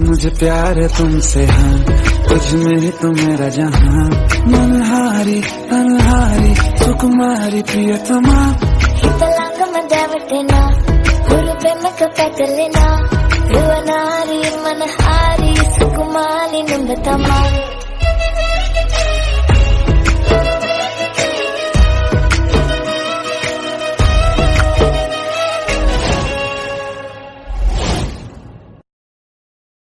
मुझे प्यार है तुमसे, हाँ तुझ में ही तो मेरा जहाँ। मनहारी अनहारी सुकुमारी प्रियतमा, हितलांग मदावटेना गुरुपे मकपकलेना, रुवनारी मनहारी सुकुमारी नंबतमा।